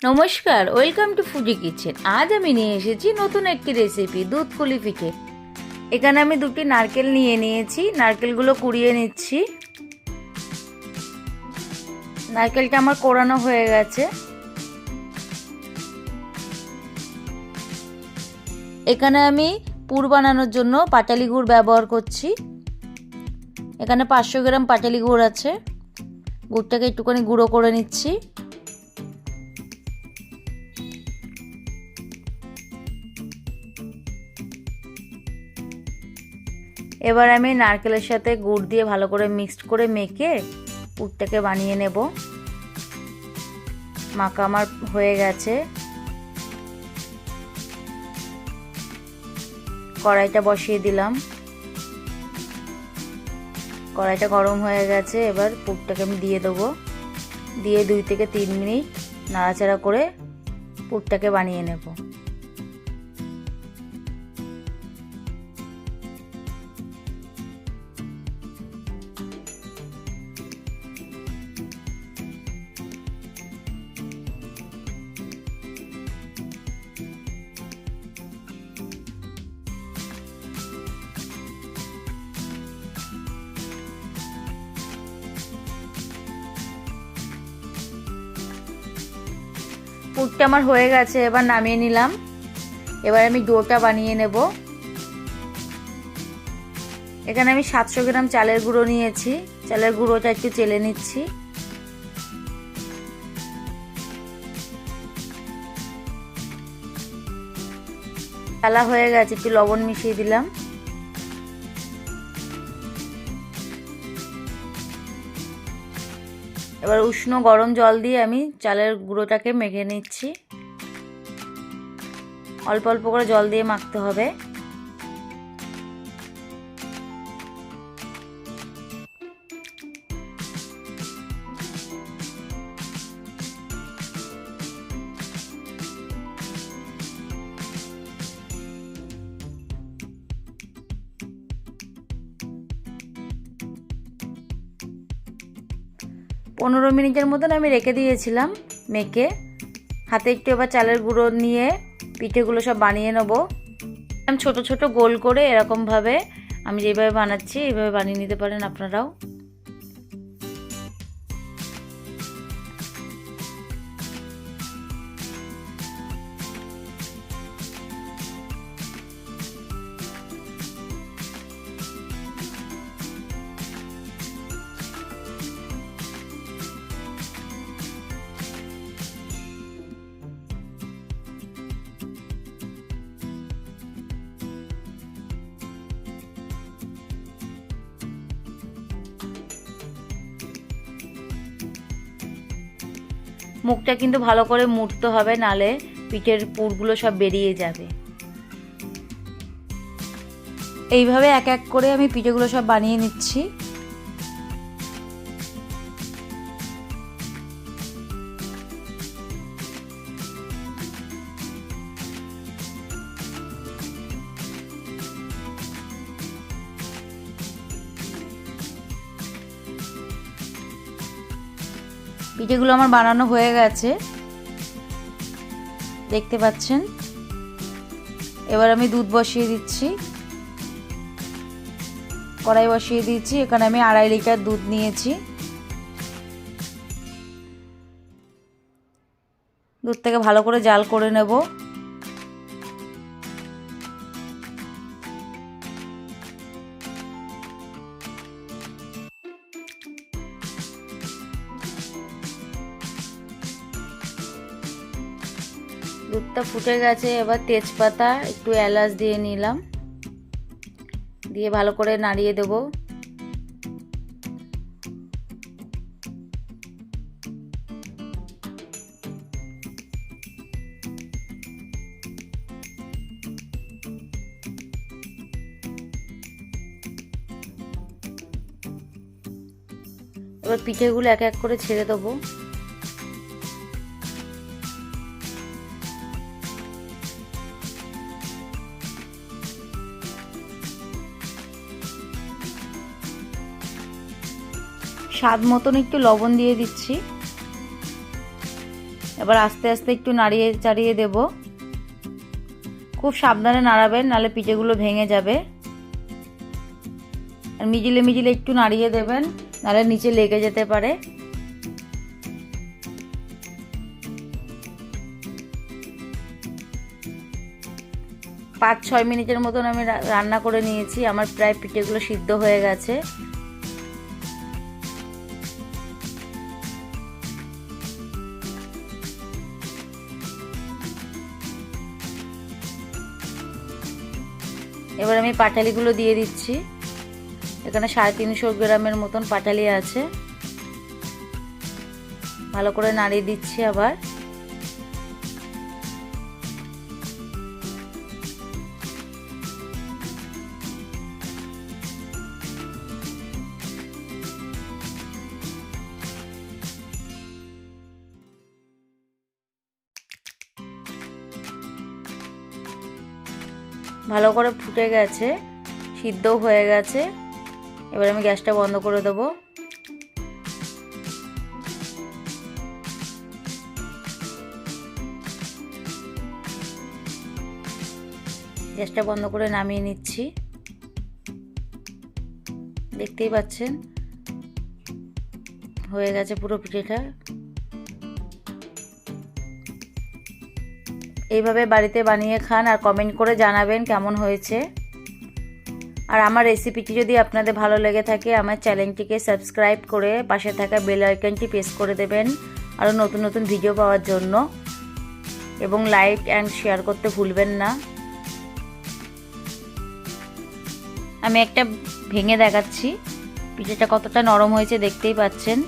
নমস্কার, welcome to foodie kitchen. আজ আমি নিয়ে এসেছি নতুন একটি রেসিপি, দুধ পুলি পিঠে। এখানে আমি দুটি নারকেল নিয়ে নিয়েছি, নারকেলগুলো কুড়িয়ে নিচ্ছি। নারকেলটা আমার কোড়ানো হয়ে গেছে। এখানে আমি পুর বানানোর জন্য পাটালি গুড় ব্যবহার করছি। এখানে 500 গ্রাম পাটালি গুড় আছে। গুড়টাকে একটুখানি গুঁড়ো করে নিচ্ছি। এবার আমি নারকেলের সাথে গুড় দিয়ে ভালো করে মিক্সড করে মেখে পুরটাকে বানিয়ে নেব। মাখা আমার হয়ে গেছে। কড়াইটা বসিয়ে দিলাম। কড়াইটা গরম হয়ে গেছে। এবার পুরটাকে আমি দিয়ে দেবো। দিয়ে 2 থেকে 3 মিনিট নাড়াচাড়া করে পুরটাকে বানিয়ে নেব। পুরটা আমার হয়ে গেছে। এবার নামিয়ে নিলাম। এবার আমি ডোটা বানিয়ে নেব। এখানে আমি 700 গ্রাম চালের গুঁড়ো নিয়েছি। চালের গুঁড়োটা একটু চেলে নিচ্ছি। চালা হয়ে গেছে, একটু লবণ মিশিয়ে দিলাম। এবার উষ্ণ গরম জল দিয়ে আমি চালের গুঁড়োটাকে মেখে নিচ্ছি। অল্প অল্প করে জল দিয়ে মাখতে হবে। পনেরো মিনিটের মতন আমি রেখে দিয়েছিলাম মেখে। হাতে একটু এবার চালের গুঁড়ো নিয়ে পিঠেগুলো সব বানিয়ে নেব। ছোট ছোট গোল করে এরকমভাবে আমি যেভাবে বানাচ্ছি এইভাবে বানিয়ে নিতে পারেন আপনারাও। মুখটা কিন্তু ভালো করে মুড়তে হবে, নালে পিঠের পুরগুলো সব বেরিয়ে যাবে। এইভাবে এক এক করে আমি পিঠেগুলো সব বানিয়ে নিচ্ছি। পিঠেগুলো আমার বানানো হয়ে গেছে, দেখতে পাচ্ছেন। এবার আমি দুধ বসিয়ে দিচ্ছি। কড়াই বসিয়ে দিয়েছি। এখানে আমি 2.5 লিটার দুধ নিয়েছি। দুধটাকে ভালো করে জাল করে নেব। দুধটা ফুটে গেছে। এবার তেজপাতা একটু এলাচ দিয়ে নিলাম, দিয়ে ভালো করে নাড়িয়ে দেব। এবার পিঠেগুলো এক এক করে ছেড়ে দেবো। স্বাদ মতন একটু লবণ দিয়ে দিচ্ছি। এবার আস্তে আস্তে একটু নাড়িয়ে চাড়িয়ে দেব। খুব সাবধানে নাড়াবেন, নাহলে পিঠেগুলো ভেঙে যাবে। আর মিডিলে মিডিলে একটু নাড়িয়ে দেবেন, নাহলে নিচে লেগে যেতে পারে। পাঁচ 6 মিনিটের মতন আমি রান্না করে নিয়েছি। আমার প্রায় পিঠেগুলো সিদ্ধ হয়ে গেছে। এবার আমি পাটালিগুলো দিয়ে দিচ্ছি। এখানে 350 গ্রামের মতন পাটালি আছে। ভালো করে নাড়িয়ে দিচ্ছি আবার। ভালো করে ফুটে গেছে, সিদ্ধও হয়ে গেছে। এবার আমি গ্যাসটা বন্ধ করে দেবো। গ্যাসটা বন্ধ করে নামিয়ে নিচ্ছি। দেখতেই পাচ্ছেন হয়ে গেছে পুরো পিঠেটা। এইভাবে বাড়িতে বানিয়ে খান আর কমেন্ট করে জানাবেন কেমন হয়েছে। আর আমার রেসিপিটি যদি আপনাদের ভালো লেগে থাকে, আমার চ্যানেলটিকে সাবস্ক্রাইব করে পাশে থাকা বেল আইকনটি প্রেস করে দেবেন আরও নতুন নতুন ভিডিও পাওয়ার জন্য। এবং লাইক অ্যান্ড শেয়ার করতে ভুলবেন না। আমি একটা ভেঙে দেখাচ্ছি পিঠেটা কতটা নরম হয়েছে, দেখতেই পাচ্ছেন।